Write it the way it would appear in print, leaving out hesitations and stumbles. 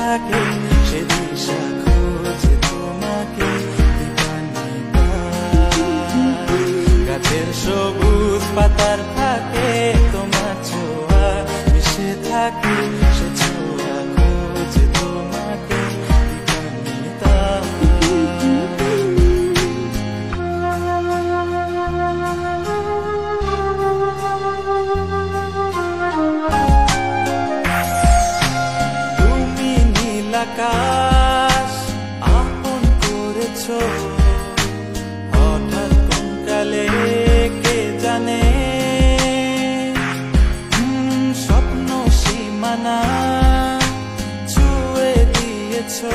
থাকে সে দিশা খোঁজে তোমাকে গাছের সবুজ পাতার থাকে তোমার ছোঁয়া মিশে থাকে সে ছোঁয়া খোঁজে তোমাকে তুমি নীল আকাশ আপন করেছো হঠাৎ কোন কালে কে জানে স্বপ্ন সীমানা ছুঁয়ে দিয়েছো।